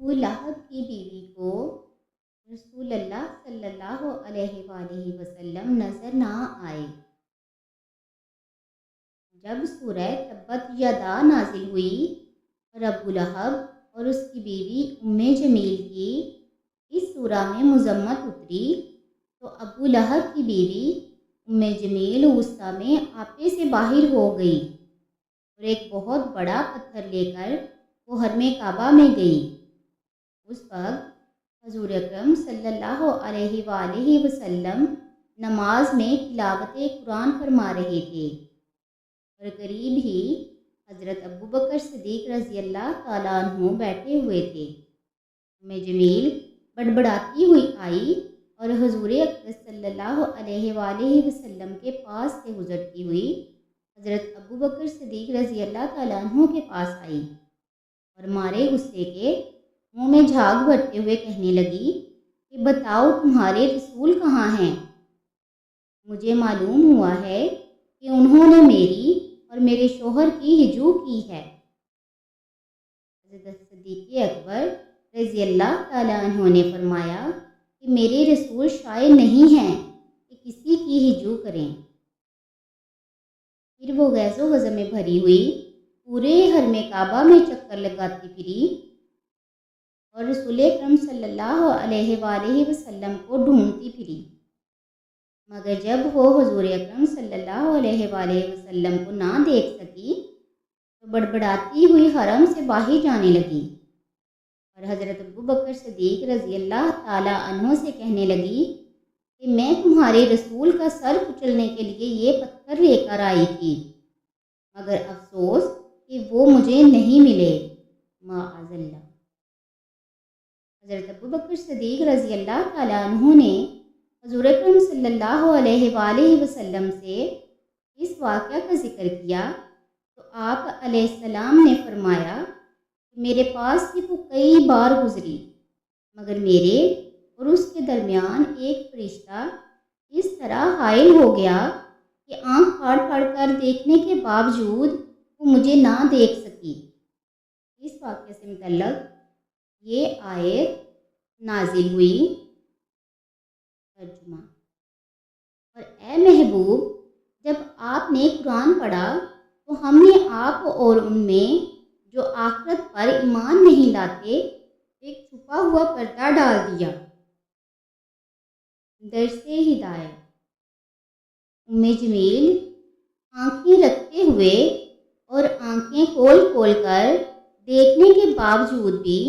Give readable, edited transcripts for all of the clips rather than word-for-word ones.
ابو لہب کی بیوی کو رسول اللہ صلی اللہ علیہ وآلہ وسلم نظر نہ آئے۔ جب سورہ تبت یدا نازل ہوئی اور ابو لہب اور اس کی بیوی ام جمیل کی اس سورہ میں مذمت اتری تو ابو لہب کی بیوی ام جمیل غصہ میں آپے سے باہر ہو گئی اور ایک بہت بڑا پتھر لے کر وہ حرم کعبہ میں گئی۔ اس وقت حضور اکرم صلی اللہ علیہ وآلہ وسلم نماز میں تلاوت قرآن فرما رہے تھے اور قریب ہی حضرت ابو بکر صدیق رضی اللہ تعالیٰ عنہ بیٹھے ہوئے تھے۔ ام جمیل بڑبڑاتی ہوئی آئی اور حضور اکرم صلی اللہ علیہ وآلہ وسلم کے پاس سے گزرتی ہوئی حضرت ابو بکر صدیق رضی اللہ تعالیٰ عنہ کے پاس آئی اور مارے غصے کے منہ میں جھاگ بھرتے ہوئے کہنے لگی کہ بتاؤ تمہارے رسول کہاں ہیں؟ مجھے معلوم ہوا ہے کہ انہوں نے میری اور میرے شوہر کی ہجو کی ہے۔ حضرت صدیق اکبر رضی اللہ تعالیٰ عنہ نے فرمایا کہ میرے رسول شائع نہیں ہیں کہ کسی کی ہجو کریں۔ پھر وہ غیظ و غضب میں بھری ہوئی پورے حرم کعبہ میں چکر لگاتی پھری اور رسول اکرم صلی اللہ علیہ وآلہ وسلم کو ڈھونڈتی پھری، مگر جب وہ حضور اکرم صلی اللہ علیہ وآلہ وسلم کو نہ دیکھ سکی تو بڑبڑاتی ہوئی حرم سے باہر جانے لگی اور حضرت ابو بکر صدیق رضی اللہ تعالیٰ عنہ سے کہنے لگی کہ میں تمہارے رسول کا سر کچلنے کے لیے یہ پتھر لے کر آئی تھی، مگر افسوس کہ وہ مجھے نہیں ملے، معاذ اللہ۔ حضرت ابو بکر صدیق رضی اللہ تعالیٰ عنہ نے حضور اکرم صلی اللہ علیہ وآلہ وسلم سے اس واقعہ کا ذکر کیا تو آپ علیہ السلام نے فرمایا کہ میرے پاس بھی وہ کئی بار گزری، مگر میرے اور اس کے درمیان ایک فرشتہ اس طرح حائل ہو گیا کہ آنکھ پھاڑ پھاڑ کر دیکھنے کے باوجود وہ مجھے نہ دیکھ سکی۔ اس واقعے سے متعلق یہ آیت نازل ہوئی۔ ترجمہ: اور اے محبوب، جب آپ نے قرآن پڑھا تو ہم نے آپ اور ان میں جو آخرت پر ایمان نہیں لاتے ایک چھپا ہوا پردہ ڈال دیا۔ درس ہدایت: ام جمیل آنکھیں رکھتے ہوئے اور آنکھیں کھول کھول کر دیکھنے کے باوجود بھی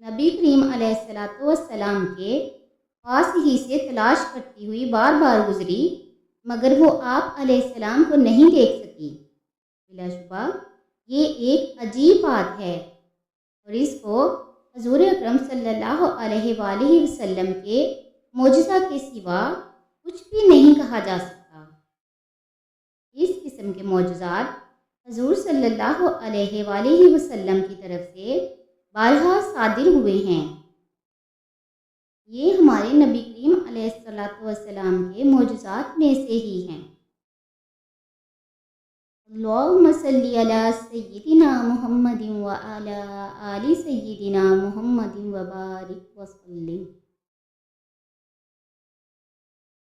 نبی کریم علیہ الصلوۃ والسلام کے پاس ہی سے تلاش کرتی ہوئی بار بار گزری، مگر وہ آپ علیہ السلام کو نہیں دیکھ سکی۔ بلا شبہ یہ ایک عجیب بات ہے اور اس کو حضور اکرم صلی اللہ علیہ وآلہ وسلم کے معجزہ کے سوا کچھ بھی نہیں کہا جا سکتا۔ اس قسم کے معجزات حضور صلی اللہ علیہ وآلہ وسلم کی طرف سے بارہا صادر ہوئے ہیں۔ یہ ہمارے نبی کریم علیہ الصلوۃ والسلام کے معجزات میں سے ہی ہیں۔ اللہم صلی علی سیدنا محمد وعلی آل سیدنا محمد وبارک وسلم۔